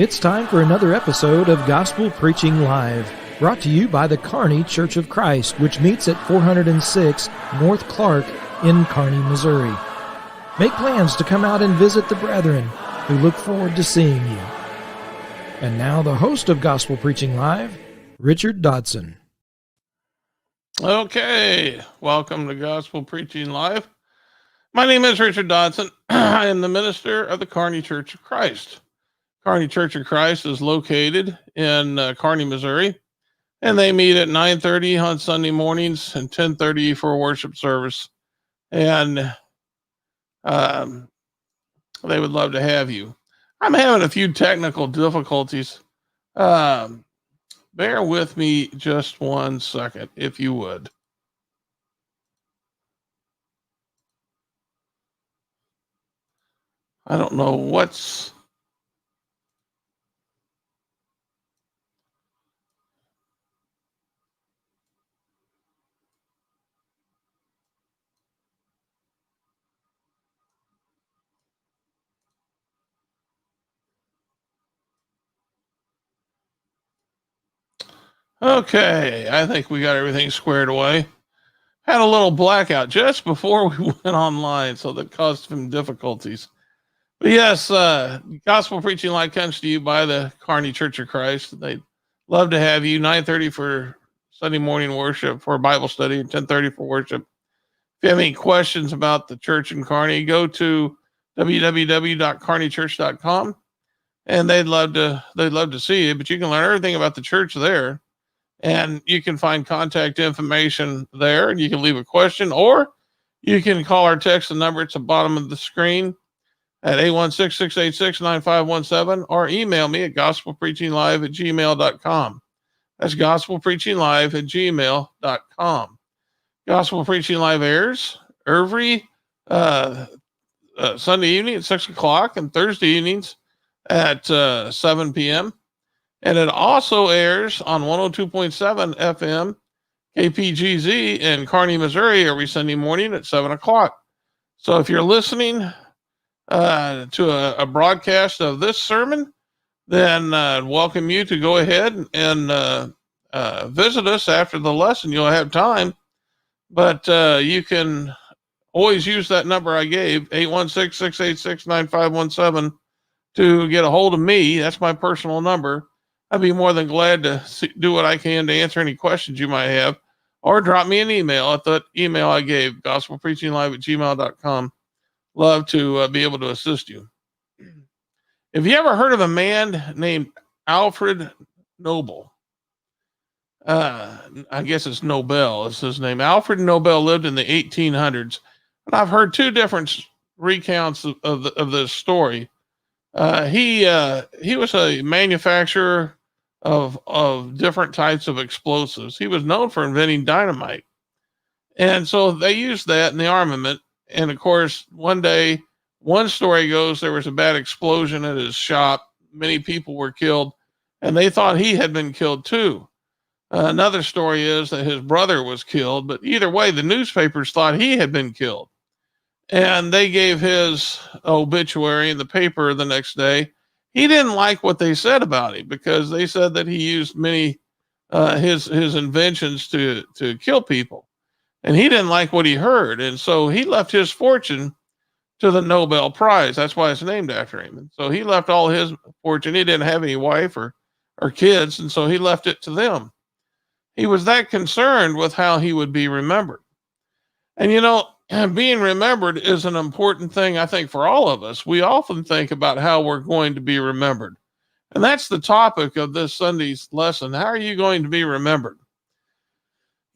It's time for another episode of Gospel Preaching Live, brought to you by the Kearney Church of Christ, which meets at 406 North Clark in Kearney, Missouri. Make plans to come out and visit the brethren. We look forward to seeing you. And now the host of Gospel Preaching Live, Richard Dodson. Okay, welcome to Gospel Preaching Live. My name is Richard Dodson. I am the minister of the Kearney Church of Christ. Kearney Church of Christ is located in Kearney, Missouri, and they meet at 9:30 on Sunday mornings and 10:30 for a worship service. And they would love to have you. I'm having a few technical difficulties. Bear with me just 1 second, if you would. I don't know what's... Okay, I think we got everything squared away. Had a little blackout just before we went online, so that caused some difficulties. But yes, Gospel Preaching Live comes to you by the Kearney Church of Christ. They'd love to have you. 9:30 for Sunday morning worship, for Bible study, 10:30 for worship. If you have any questions about the church in Kearney, go to www.kearneychurch.com, and they'd love to see you. But you can learn everything about the church there. And you can find contact information there, and you can leave a question, or you can call or text the number at the bottom of the screen at 816-686-9517, or email me at gospelpreachinglive@gmail.com. That's gospelpreachinglive@gmail.com. Gospel Preaching Live airs every Sunday evening at 6 o'clock and Thursday evenings at 7 p.m. And it also airs on 102.7 FM KPGZ in Kearney, Missouri every Sunday morning at 7 o'clock. So if you're listening to a broadcast of this sermon, then welcome you to go ahead and visit us after the lesson. You'll have time, but you can always use that number I gave, 816-686-9517, to get a hold of me. That's my personal number. I'd be more than glad to do what I can to answer any questions you might have, or drop me an email at the email I gave, gospelpreachinglive@gmail.com. Love to be able to assist you. Have you ever heard of a man named Alfred Nobel? I guess it's Nobel is his name. Alfred Nobel lived in the 1800s, and I've heard two different recounts of this story. He was a manufacturer of different types of explosives. He was known for inventing dynamite. And so they used that in the armament. And of course, one day, one story goes, there was a bad explosion at his shop. Many people were killed, and they thought he had been killed too. Another story is that his brother was killed, but either way, the newspapers thought he had been killed. And they gave his obituary in the paper the next day. He didn't like what they said about him, because they said that he used many his inventions to kill people, and he didn't like what he heard, and so he left his fortune to the Nobel Prize. That's why it's named after him. And so he left all his fortune. He didn't have any wife or kids, and so he left it to them. He was that concerned with how he would be remembered. And being remembered is an important thing, I think, for all of us. We often think about how we're going to be remembered. And that's the topic of this Sunday's lesson. How are you going to be remembered?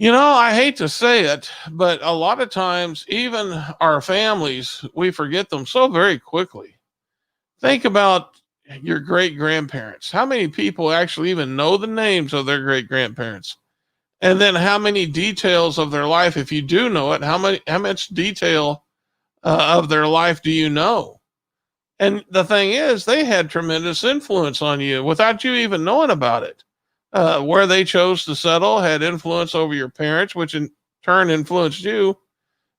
I hate to say it, but a lot of times, even our families, we forget them so very quickly. Think about your great-grandparents. How many people actually even know the names of their great-grandparents? And then how many details of their life, if you do know it, how much detail of their life do you know? And the thing is, they had tremendous influence on you without you even knowing about it. Where they chose to settle had influence over your parents, which in turn influenced you.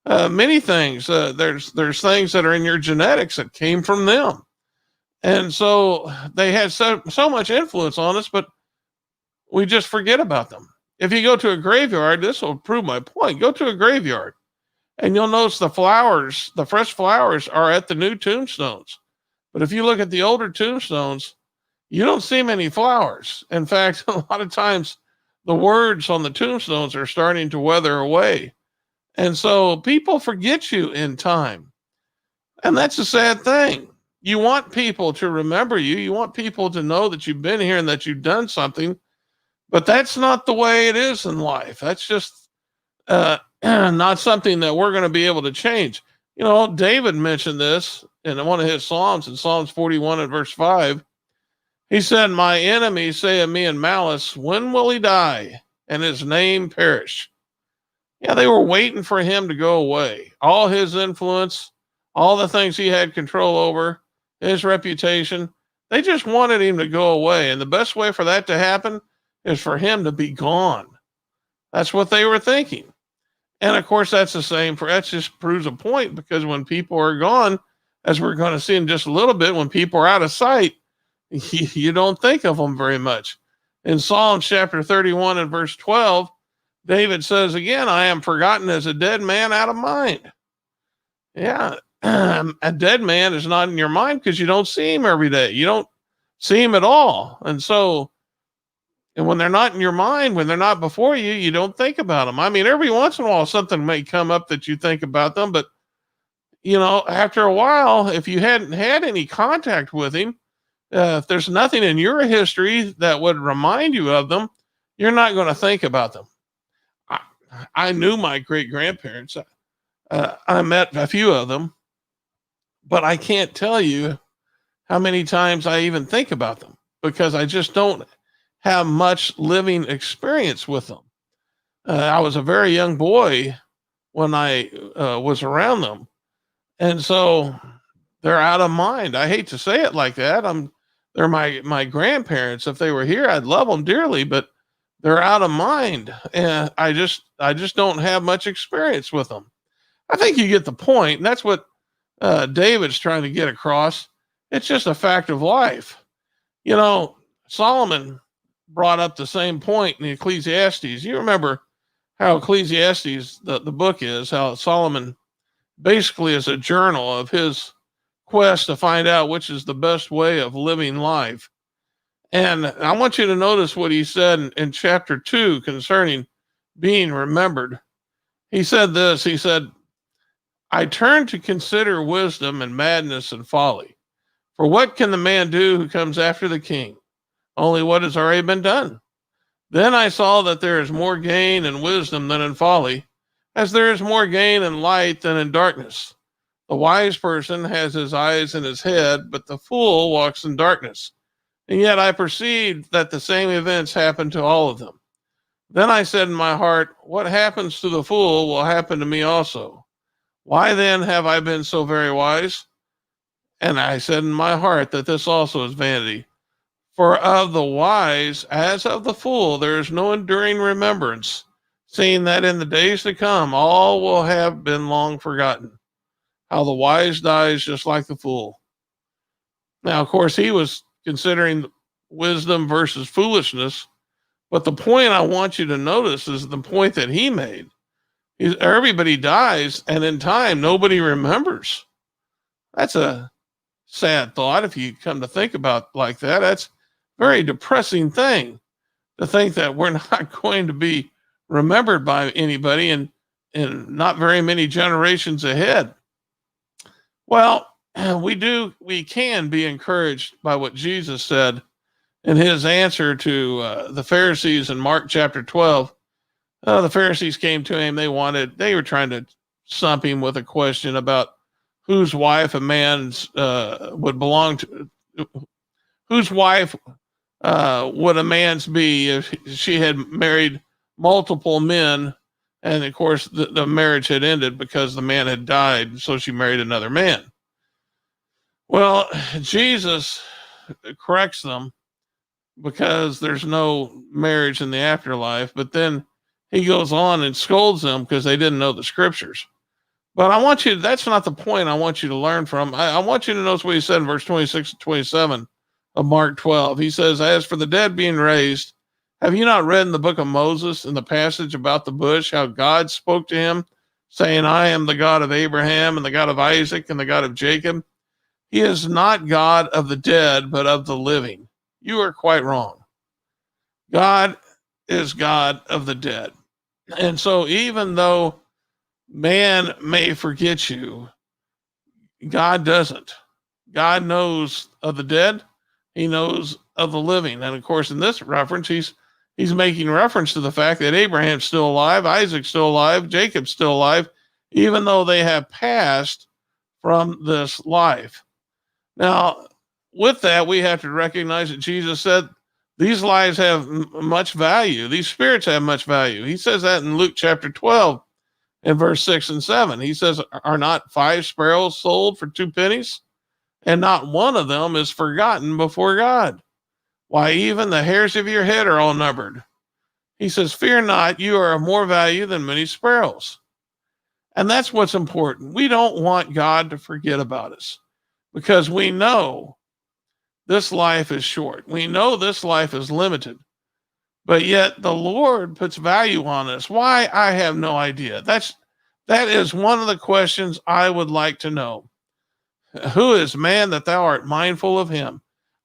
Many things. There's things that are in your genetics that came from them. And so they had so much influence on us, but we just forget about them. If you go to a graveyard, this will prove my point. Go to a graveyard and you'll notice the flowers, the fresh flowers are at the new tombstones. But if you look at the older tombstones, you don't see many flowers. In fact, a lot of times the words on the tombstones are starting to weather away. And so people forget you in time. And that's a sad thing. You want people to remember you. You want people to know that you've been here and that you've done something. But that's not the way it is in life. That's just not something that we're going to be able to change. You know, David mentioned this in one of his Psalms, in Psalms 41 and verse 5. He said, "My enemies say of me in malice, when will he die and his name perish?" Yeah, they were waiting for him to go away. All his influence, all the things he had control over, his reputation, they just wanted him to go away. And the best way for that to happen is for him to be gone. That's what they were thinking. And of course, that just proves a point, because when people are gone, as we're going to see in just a little bit, when people are out of sight, you don't think of them very much. In Psalm chapter 31 and verse 12, David says again, "I am forgotten as a dead man out of mind." Yeah, a dead man is not in your mind because you don't see him every day. You don't see him at all. And when they're not in your mind, when they're not before you, you don't think about them. I mean, every once in a while, something may come up that you think about them, but after a while, if you hadn't had any contact with him, if there's nothing in your history that would remind you of them, you're not going to think about them. I knew my great grandparents. I met a few of them, but I can't tell you how many times I even think about them, because I just don't have much living experience with them. I was a very young boy when I was around them. And so they're out of mind. I hate to say it like that. They're my grandparents. If they were here, I'd love them dearly, but they're out of mind. And I just don't have much experience with them. I think you get the point. And that's what David's trying to get across. It's just a fact of life. Solomon brought up the same point in Ecclesiastes. You remember how Ecclesiastes, the book is, how Solomon basically is a journal of his quest to find out which is the best way of living life. And I want you to notice what he said in chapter 2 concerning being remembered. He said this, he said, "I turn to consider wisdom and madness and folly. For what can the man do who comes after the king? Only what has already been done. Then I saw that there is more gain in wisdom than in folly, as there is more gain in light than in darkness. The wise person has his eyes in his head, but the fool walks in darkness. And yet I perceived that the same events happen to all of them. Then I said in my heart, what happens to the fool will happen to me also. Why then have I been so very wise? And I said in my heart that this also is vanity. For of the wise, as of the fool, there is no enduring remembrance, seeing that in the days to come, all will have been long forgotten. How the wise dies just like the fool." Now, of course, he was considering wisdom versus foolishness. But the point I want you to notice is the point that he made. Everybody dies, and in time, nobody remembers. That's a sad thought if you come to think about like that. That's a very depressing thing, to think that we're not going to be remembered by anybody in not very many generations ahead. Well, we can be encouraged by what Jesus said in his answer to the Pharisees in Mark chapter 12. The Pharisees came to him. They were trying to stump him with a question about whose wife a man's would belong to. Whose wife would a man's be if she had married multiple men? And of course, the marriage had ended because the man had died. So she married another man. Well, Jesus corrects them because there's no marriage in the afterlife. But then he goes on and scolds them because they didn't know the scriptures. But I want you, that's not the point I want you to learn from. I want you to notice what he said in verse 26 and 27 of Mark 12. He says, as for the dead being raised, have you not read in the book of Moses in the passage about the bush, how God spoke to him saying, I am the God of Abraham and the God of Isaac and the God of Jacob. He is not God of the dead, but of the living. You are quite wrong. God is God of the dead. And so even though man may forget you, God doesn't. God knows of the dead. He knows of the living. And of course, in this reference, he's making reference to the fact that Abraham's still alive, Isaac's still alive, Jacob's still alive, even though they have passed from this life. Now, with that, we have to recognize that Jesus said these lives have much value. These spirits have much value. He says that in Luke chapter 12 in verse 6 and 7. He says, are not 5 sparrows sold for 2 pennies? And not one of them is forgotten before God. Why, even the hairs of your head are all numbered. He says, fear not, you are of more value than many sparrows. And that's what's important. We don't want God to forget about us because we know this life is short. We know this life is limited, but yet the Lord puts value on us. Why? I have no idea. That is one of the questions I would like to know. Who is man that thou art mindful of him?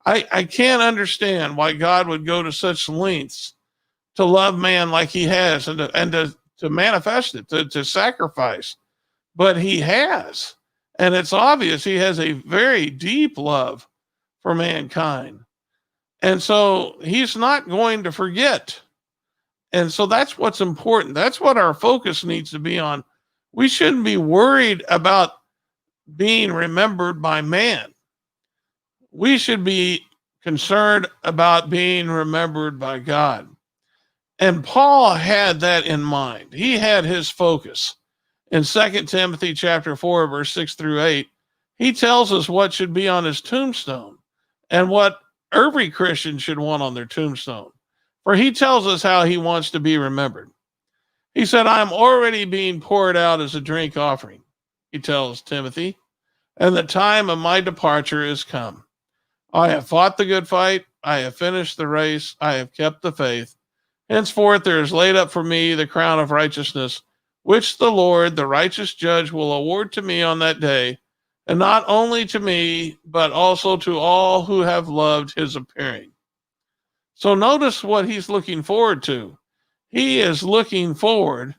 I can't understand why God would go to such lengths to love man like he has and to manifest it, to sacrifice. But he has. And it's obvious he has a very deep love for mankind. And so he's not going to forget. And so that's what's important. That's what our focus needs to be on. We shouldn't be worried about being remembered by man. We should be concerned about being remembered by God. And Paul had that in mind. He had his focus. In 2 Timothy chapter 4, verse 6 through 8, he tells us what should be on his tombstone and what every Christian should want on their tombstone. For he tells us how he wants to be remembered. He said, I am already being poured out as a drink offering, he tells Timothy, and the time of my departure is come. I have fought the good fight. I have finished the race. I have kept the faith. Henceforth there is laid up for me the crown of righteousness, which the Lord, the righteous judge, will award to me on that day, and not only to me, but also to all who have loved his appearing. So notice what he's looking forward to. He is looking forward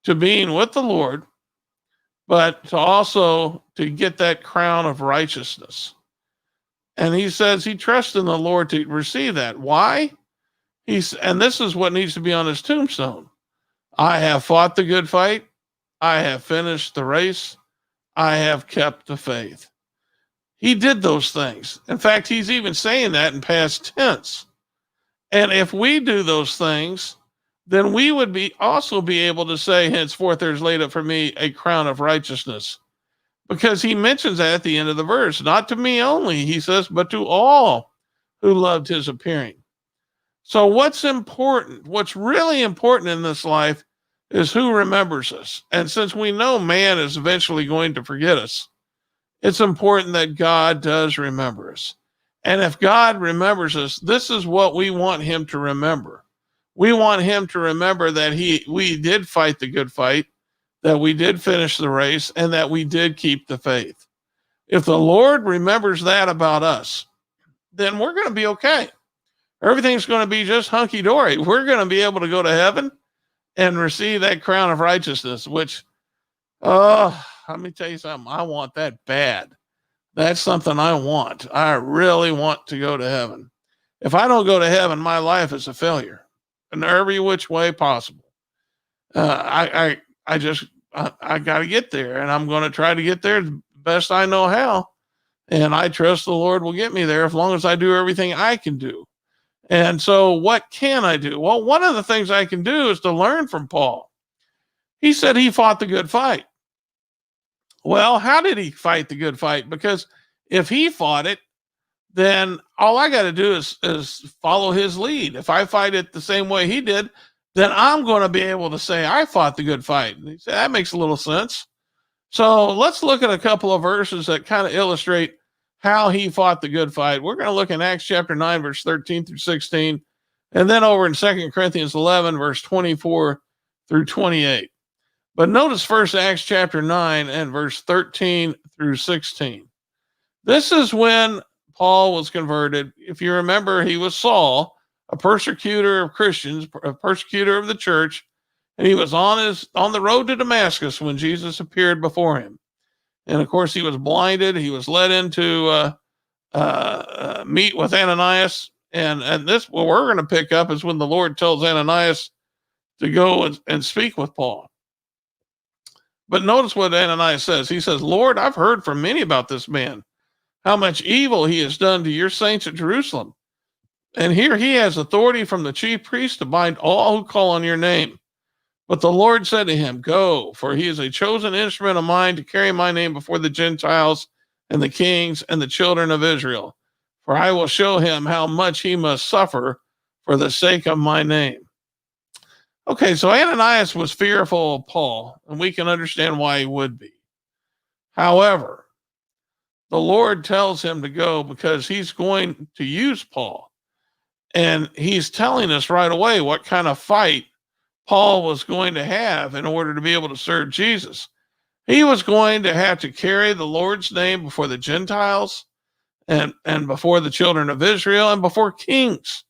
to being with the Lord, but to also to get that crown of righteousness. And he says he trusts in the Lord to receive that. Why? And this is what needs to be on his tombstone. I have fought the good fight. I have finished the race. I have kept the faith. He did those things. In fact, he's even saying that in past tense. And if we do those things, then we would also be able to say, henceforth there's laid up for me a crown of righteousness. Because he mentions that at the end of the verse, not to me only, he says, but to all who loved his appearing. So what's important, what's really important in this life is who remembers us. And since we know man is eventually going to forget us, it's important that God does remember us. And if God remembers us, this is what we want him to remember. We want him to remember that we did fight the good fight, that we did finish the race, and that we did keep the faith. If the Lord remembers that about us, then we're going to be okay. Everything's going to be just hunky-dory. We're going to be able to go to heaven and receive that crown of righteousness, which, let me tell you something. I want that bad. That's something I want. I really want to go to heaven. If I don't go to heaven, my life is a failure in every which way possible. I got to get there, and I'm going to try to get there the best I know how. And I trust the Lord will get me there as long as I do everything I can do. And so what can I do? Well, one of the things I can do is to learn from Paul. He said he fought the good fight. Well, how did he fight the good fight? Because if he fought it, then all I got to do is follow his lead. If I fight it the same way he did, then I'm going to be able to say, I fought the good fight. And he said, that makes a little sense. So let's look at a couple of verses that kind of illustrate how he fought the good fight. We're going to look in Acts chapter 9, verse 13 through 16, and then over in 2 Corinthians 11, verse 24 through 28. But notice first Acts chapter 9 and verse 13 through 16. This is when Paul was converted. If you remember, he was Saul, a persecutor of Christians, a persecutor of the church, and he was on the road to Damascus when Jesus appeared before him. And of course, he was blinded. He was led into meet with Ananias. And this, what we're going to pick up is when the Lord tells Ananias to go and speak with Paul. But notice what Ananias says. He says, Lord, I've heard from many about this man, how much evil he has done to your saints at Jerusalem. And here he has authority from the chief priest to bind all who call on your name. But the Lord said to him, go, for he is a chosen instrument of mine to carry my name before the Gentiles and the kings and the children of Israel. For I will show him how much he must suffer for the sake of my name. Okay, so Ananias was fearful of Paul, and we can understand why he would be. However, the Lord tells him to go because he's going to use Paul. And he's telling us right away what kind of fight Paul was going to have in order to be able to serve Jesus. He was going to have to carry the Lord's name before the Gentiles and before the children of Israel and before kings.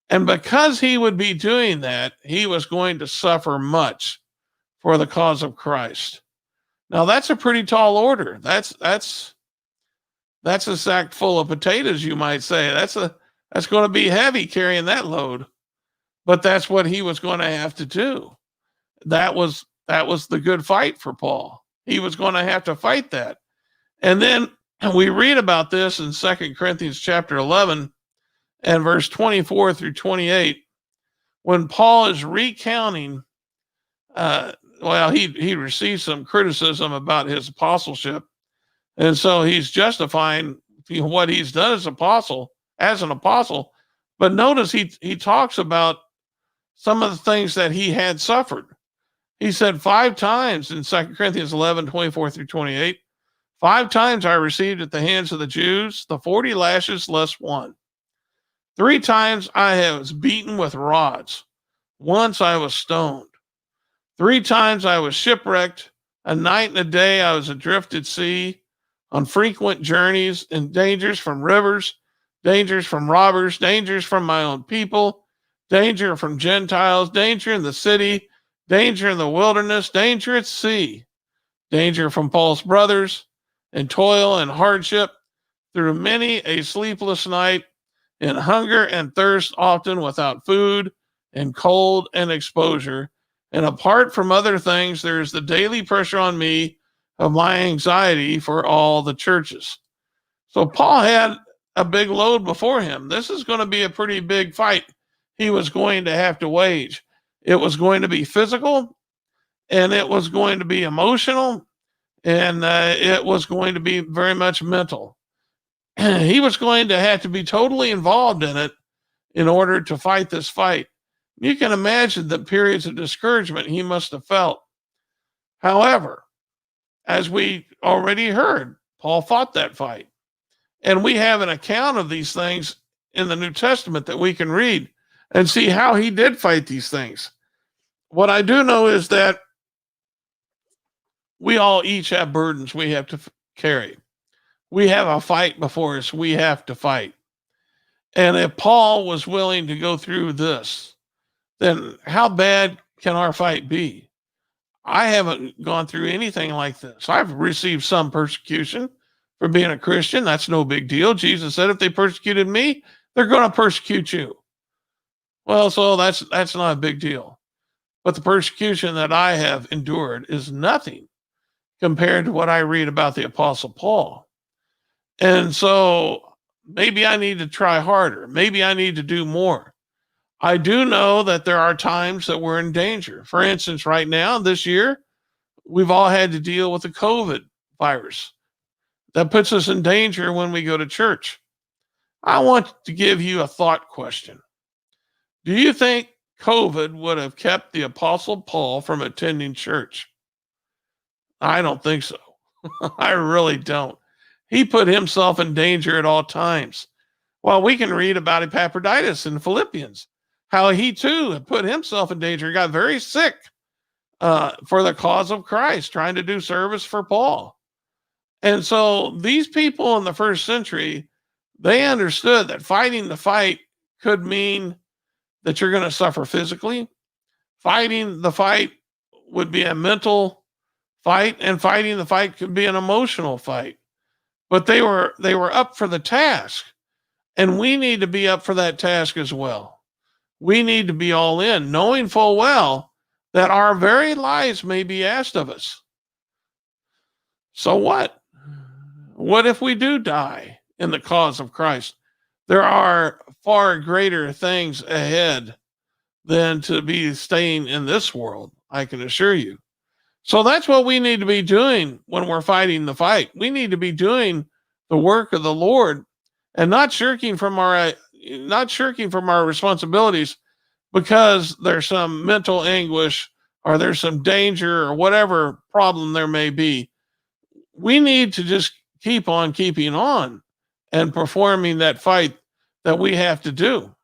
And because he would be doing that, he was going to suffer much for the cause of Christ. Now that's a pretty tall order. That's a sack full of potatoes, you might say. That's going to be heavy carrying that load. But that's what he was going to have to do. That was the good fight for Paul. He was going to have to fight that. And then we read about this in 2 Corinthians chapter 11 and verse 24 through 28, when Paul is recounting, he received some criticism about his apostleship. And so he's justifying what he's done as an apostle. But notice he talks about some of the things that he had suffered. He said 5 times in 2 Corinthians 11, 24 through 28, 5 times I received at the hands of the Jews the 40 lashes less one. 3 times I was beaten with rods. Once I was stoned. 3 times I was shipwrecked. A night and a day I was adrift at sea, on frequent journeys, and dangers from rivers, dangers from robbers, dangers from my own people, danger from Gentiles, danger in the city, danger in the wilderness, danger at sea, danger from false brothers, and toil and hardship, through many a sleepless night, in hunger and thirst, often without food, and cold and exposure. And apart from other things, there is the daily pressure on me of my anxiety for all the churches. So Paul had a big load before him. This is going to be a pretty big fight he was going to have to wage. It was going to be physical, and it was going to be emotional, and it was going to be very much mental. He was going to have to be totally involved in it in order to fight this fight. You can imagine the periods of discouragement he must have felt. However, as we already heard, Paul fought that fight. And we have an account of these things in the New Testament that we can read and see how he did fight these things. What I do know is that we all each have burdens we have to carry. We have a fight before us we have to fight. And if Paul was willing to go through this, then how bad can our fight be? I haven't gone through anything like this. I've received some persecution for being a Christian. That's no big deal. Jesus said, if they persecuted me, they're going to persecute you. Well, so that's not a big deal. But the persecution that I have endured is nothing compared to what I read about the Apostle Paul. And so maybe I need to try harder. Maybe I need to do more. I do know that there are times that we're in danger. For instance, right now, this year, we've all had to deal with the COVID virus. That puts us in danger when we go to church. I want to give you a thought question. Do you think COVID would have kept the Apostle Paul from attending church? I don't think so. I really don't. He put himself in danger at all times. Well, we can read about Epaphroditus in Philippians, how he too had put himself in danger. He got very sick for the cause of Christ, trying to do service for Paul. And so these people in the first century, they understood that fighting the fight could mean that you're going to suffer physically. Fighting the fight would be a mental fight, and fighting the fight could be an emotional fight. But they were up for the task, and we need to be up for that task as well. We need to be all in, knowing full well that our very lives may be asked of us. So what? What if we do die in the cause of Christ? There are far greater things ahead than to be staying in this world, I can assure you. So that's what we need to be doing when we're fighting the fight. We need to be doing the work of the Lord and not shirking from our responsibilities because there's some mental anguish or there's some danger or whatever problem there may be. We need to just keep on keeping on and performing that fight that we have to do.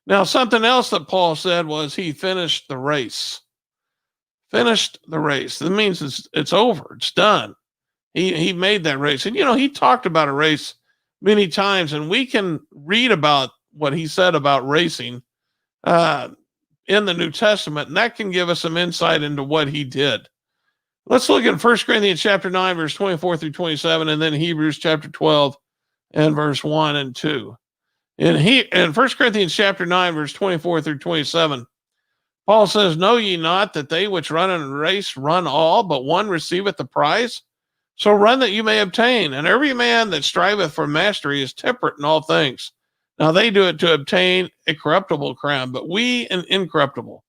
Now, something else that Paul said was he finished the race. Finished the race. That means it's over. It's done. He made that race. And, he talked about a race many times, and we can read about what he said about racing in the New Testament, and that can give us some insight into what he did. Let's look at 1 Corinthians chapter 9, verse 24 through 27, and then Hebrews chapter 12 and verse 1 and 2. In 1 Corinthians chapter 9, verse 24 through 27, Paul says, "Know ye not that they which run in a race run all, but one receiveth the prize? So run that you may obtain. And every man that striveth for mastery is temperate in all things. Now they do it to obtain a corruptible crown, but we an incorruptible.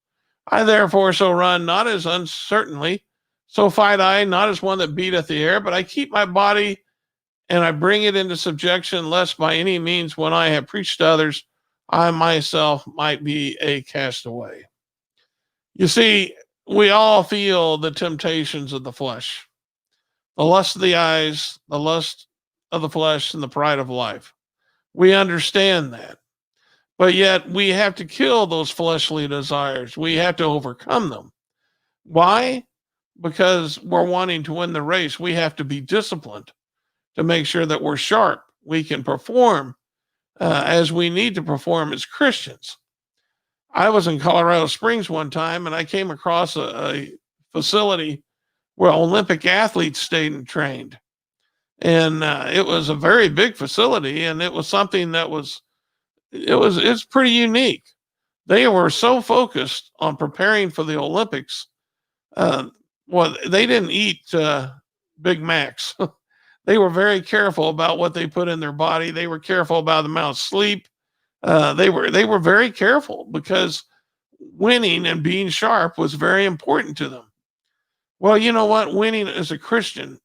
I therefore so run, not as uncertainly, so fight I, not as one that beateth the air, but I keep my body and I bring it into subjection, lest by any means when I have preached to others, I myself might be a castaway." You see, we all feel the temptations of the flesh, the lust of the eyes, the lust of the flesh, and the pride of life. We understand that. But yet we have to kill those fleshly desires. We have to overcome them. Why? Because we're wanting to win the race. We have to be disciplined to make sure that we're sharp. We can perform as we need to perform as Christians. I was in Colorado Springs one time, and I came across a facility where Olympic athletes stayed and trained. And it was a very big facility, and it was something that it's pretty unique. They were so focused on preparing for the Olympics. They didn't eat Big Macs. They were very careful about what they put in their body. They were careful about the amount of sleep. They were very careful because winning and being sharp was very important to them. Well, you know what? Winning as a Christian,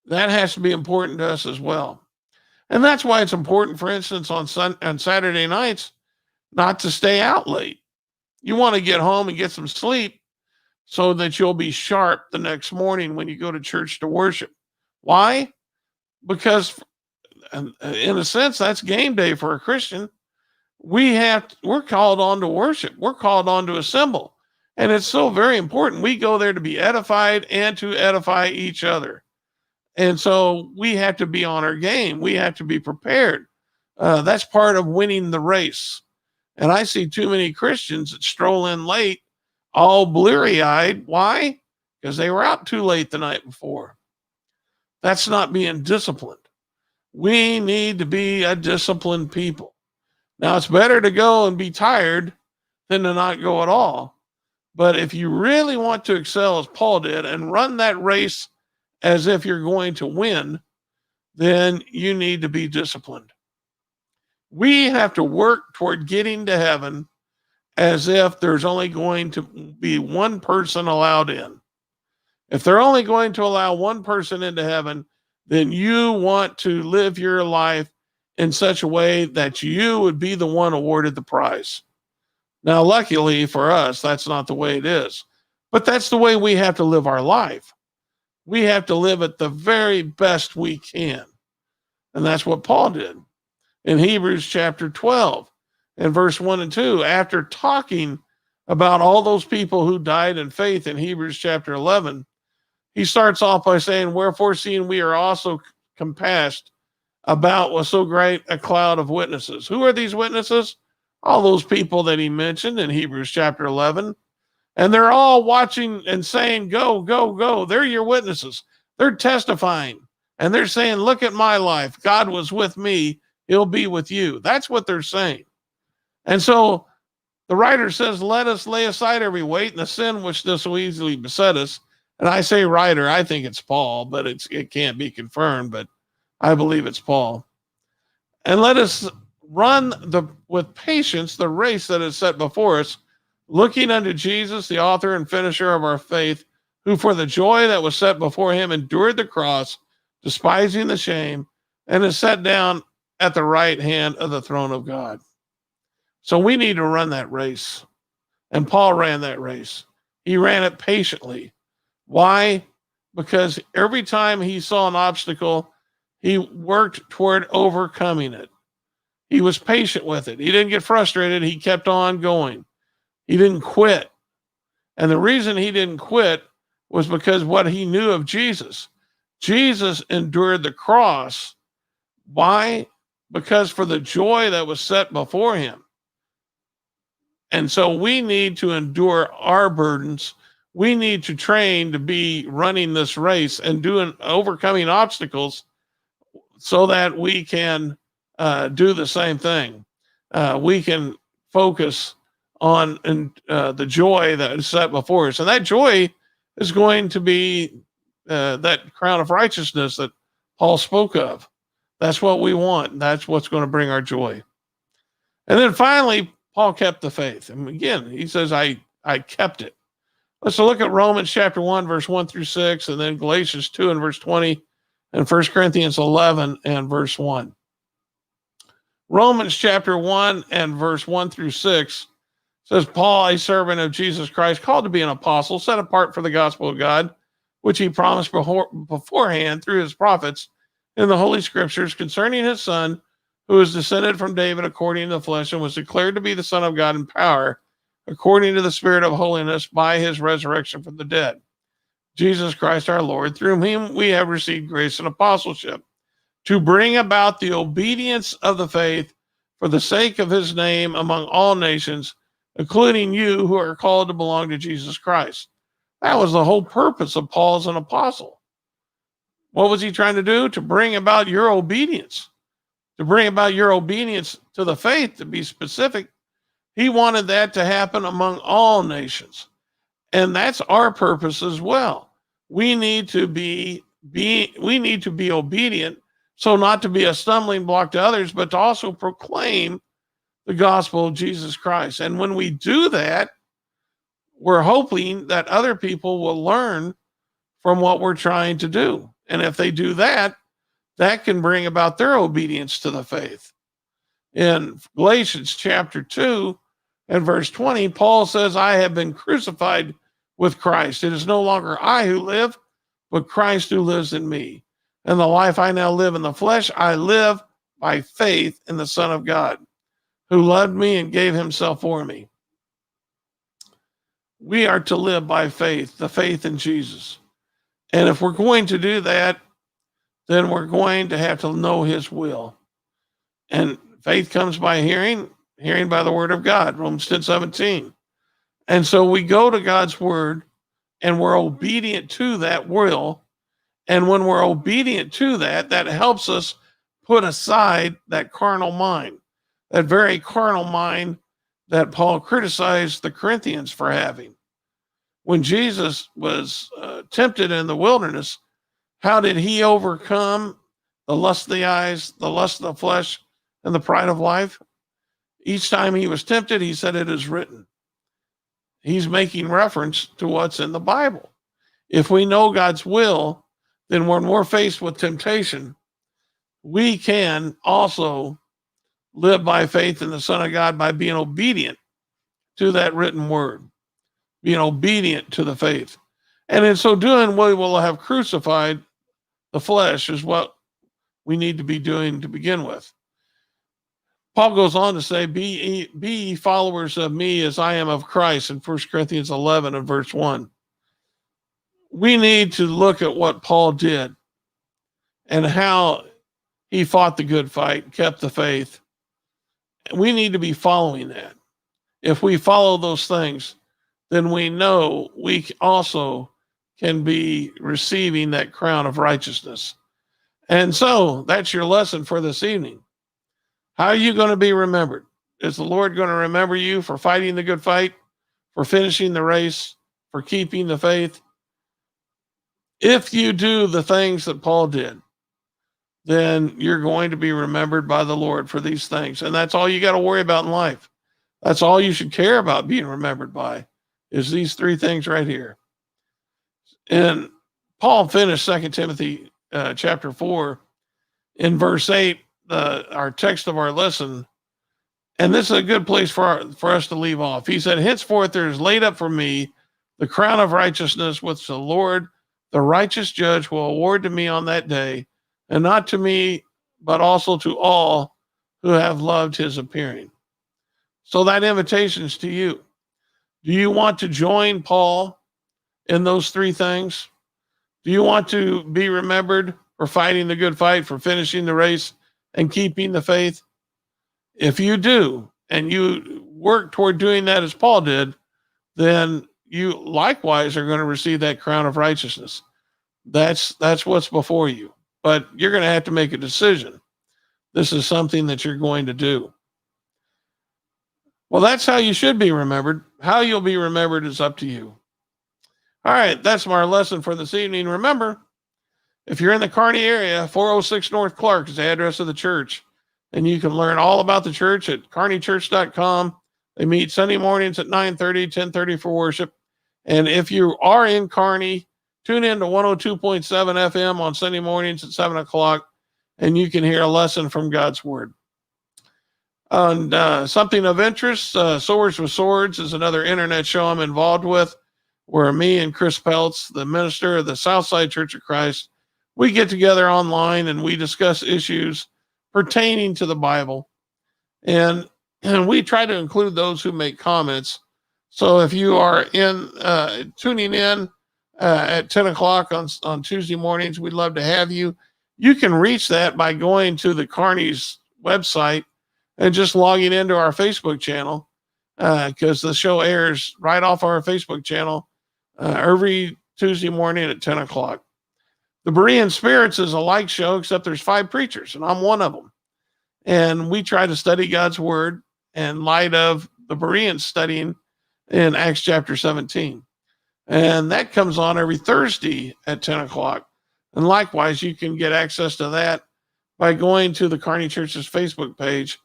that has to be important to us as well. And that's why it's important, for instance, on Saturday nights, not to stay out late. You want to get home and get some sleep so that you'll be sharp the next morning when you go to church to worship. Why? Because in a sense, that's game day for a Christian. We're called on to worship. We're called on to assemble. And it's so very important. We go there to be edified and to edify each other. And so we have to be on our game. We have to be prepared. That's part of winning the race. And I see too many Christians that stroll in late, all bleary-eyed. Why? Because they were out too late the night before. That's not being disciplined. We need to be a disciplined people. Now, it's better to go and be tired than to not go at all. But if you really want to excel as Paul did and run that race as if you're going to win, then you need to be disciplined. We have to work toward getting to heaven as if there's only going to be one person allowed in. If they're only going to allow one person into heaven, then you want to live your life in such a way that you would be the one awarded the prize. Now, luckily for us, that's not the way it is. But that's the way we have to live our life. We have to live it the very best we can. And that's what Paul did in Hebrews chapter 12 and verse 1 and 2. After talking about all those people who died in faith in Hebrews chapter 11, he starts off by saying, wherefore, seeing we are also compassed about with so great a cloud of witnesses. Who are these witnesses? All those people that he mentioned in Hebrews chapter 11. And they're all watching and saying, go, go, go. They're your witnesses. They're testifying. And they're saying, look at my life. God was with me. He'll be with you. That's what they're saying. And so the writer says, let us lay aside every weight and the sin which does so easily beset us. And I say writer, I think it's Paul, but it can't be confirmed, but I believe it's Paul. And let us run with patience the race that is set before us, looking unto Jesus, the author and finisher of our faith, who for the joy that was set before him endured the cross, despising the shame, and is set down at the right hand of the throne of God. So we need to run that race. And Paul ran that race. He ran it patiently. Why? Because every time he saw an obstacle, he worked toward overcoming it. He was patient with it. He didn't get frustrated. He kept on going. He didn't quit. And the reason he didn't quit was because what he knew of Jesus. Jesus endured the cross. Why? Because for the joy that was set before him. And so we need to endure our burdens. We need to train to be running this race and overcoming obstacles so that we can do the same thing. We can focus on the joy that is set before us. And that joy is going to be that crown of righteousness that Paul spoke of. That's what we want. That's what's going to bring our joy. And then finally, Paul kept the faith. And again, he says, I kept it. Let's look at Romans chapter 1, verse 1 through 6, and then Galatians 2 and verse 20, and 1 Corinthians 11 and verse 1. Romans chapter 1 and verse 1 through 6 says, Paul, a servant of Jesus Christ, called to be an apostle, set apart for the gospel of God, which he promised beforehand through his prophets in the Holy Scriptures concerning his Son, who was descended from David according to the flesh and was declared to be the Son of God in power, according to the Spirit of holiness by his resurrection from the dead. Jesus Christ our Lord, through whom we have received grace and apostleship, to bring about the obedience of the faith for the sake of his name among all nations, including you who are called to belong to Jesus Christ. That was the whole purpose of Paul as an apostle. What was he trying to do? To bring about your obedience. To bring about your obedience to the faith, to be specific. He wanted that to happen among all nations. And that's our purpose as well. We need to be obedient, so not to be a stumbling block to others, but to also proclaim the gospel of Jesus Christ. And when we do that, we're hoping that other people will learn from what we're trying to do. And if they do that, that can bring about their obedience to the faith. In Galatians chapter 2 and verse 20, Paul says, I have been crucified with Christ. It is no longer I who live, but Christ who lives in me. And the life I now live in the flesh, I live by faith in the Son of God, who loved me and gave himself for me. We are to live by faith, the faith in Jesus. And if we're going to do that, then we're going to have to know his will. And faith comes by hearing, hearing by the word of God, Romans 10:17. And so we go to God's word and we're obedient to that will. And when we're obedient to that, that helps us put aside that carnal mind, that very carnal mind that Paul criticized the Corinthians for having. When Jesus was tempted in the wilderness, how did he overcome the lust of the eyes, the lust of the flesh, and the pride of life? Each time he was tempted, he said, it is written. He's making reference to what's in the Bible. If we know God's will, then when we're faced with temptation, we can also live by faith in the Son of God by being obedient to that written word. being obedient to the faith. And in so doing, we will have crucified the flesh, is what we need to be doing to begin with. Paul goes on to say, be ye followers of me as I am of Christ in 1 Corinthians 11 and verse 1. We need to look at what Paul did and how he fought the good fight, kept the faith. We need to be following that. If we follow those things, then we know we also can be receiving that crown of righteousness. And so that's your lesson for this evening. How are you going to be remembered? Is the Lord going to remember you for fighting the good fight, for finishing the race, for keeping the faith? If you do the things that Paul did, then you're going to be remembered by the Lord for these things. And that's all you got to worry about in life. That's all you should care about being remembered by, is these three things right here. And Paul finished 2 Timothy chapter 4 in verse 8, our text of our lesson. And this is a good place for us to leave off. He said, henceforth there is laid up for me the crown of righteousness, which the Lord, the righteous judge, will award to me on that day, and not to me, but also to all who have loved his appearing. So that invitation is to you. Do you want to join Paul in those three things? Do you want to be remembered for fighting the good fight, for finishing the race and keeping the faith? If you do, and you work toward doing that as Paul did, then you likewise are going to receive that crown of righteousness. That's what's before you. But you're going to have to make a decision. This is something that you're going to do. Well, that's how you should be remembered. How you'll be remembered is up to you. All right, that's our lesson for this evening. Remember, if you're in the Kearney area, 406 North Clark is the address of the church. And you can learn all about the church at kearneychurch.com. They meet Sunday mornings at 9:30, 10:30 for worship. And if you are in Kearney, tune in to 102.7 FM on Sunday mornings at 7 o'clock, and you can hear a lesson from God's Word. And something of interest, Swords with Swords is another internet show I'm involved with, where me and Chris Peltz, the minister of the Southside Church of Christ, we get together online and we discuss issues pertaining to the Bible. And we try to include those who make comments. So if you are tuning in at 10 o'clock on Tuesday mornings, we'd love to have you. You can reach that by going to the Kearney's website and just logging into our Facebook channel, because the show airs right off our Facebook channel every Tuesday morning at 10 o'clock. The Berean Spirits is a like show, except there's 5 preachers, and I'm one of them. And we try to study God's Word in light of the Bereans studying in Acts chapter 17. And that comes on every Thursday at 10 o'clock. And likewise, you can get access to that by going to the Kearney Church's Facebook page.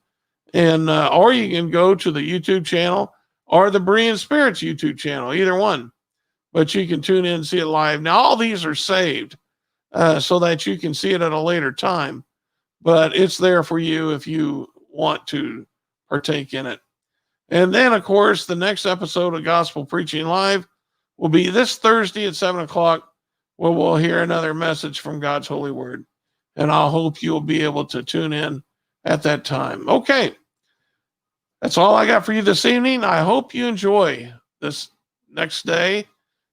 And or you can go to the YouTube channel or the Berean Spirits YouTube channel, either one. But you can tune in and see it live. Now, all these are saved so that you can see it at a later time. But it's there for you if you want to partake in it. And then, of course, the next episode of Gospel Preaching Live will be this Thursday at 7 o'clock, where we'll hear another message from God's holy word. And I hope you'll be able to tune in at that time. Okay. That's all I got for you this evening. I hope you enjoy this next day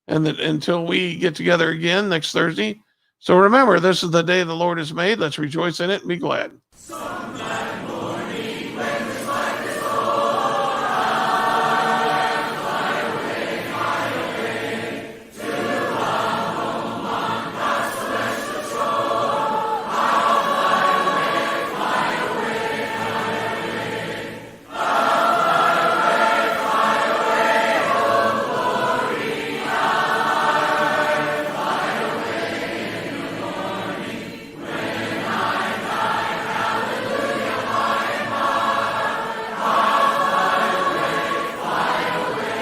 and until we get together again next Thursday. So remember, this is the day the Lord has made. Let's rejoice in it and be glad.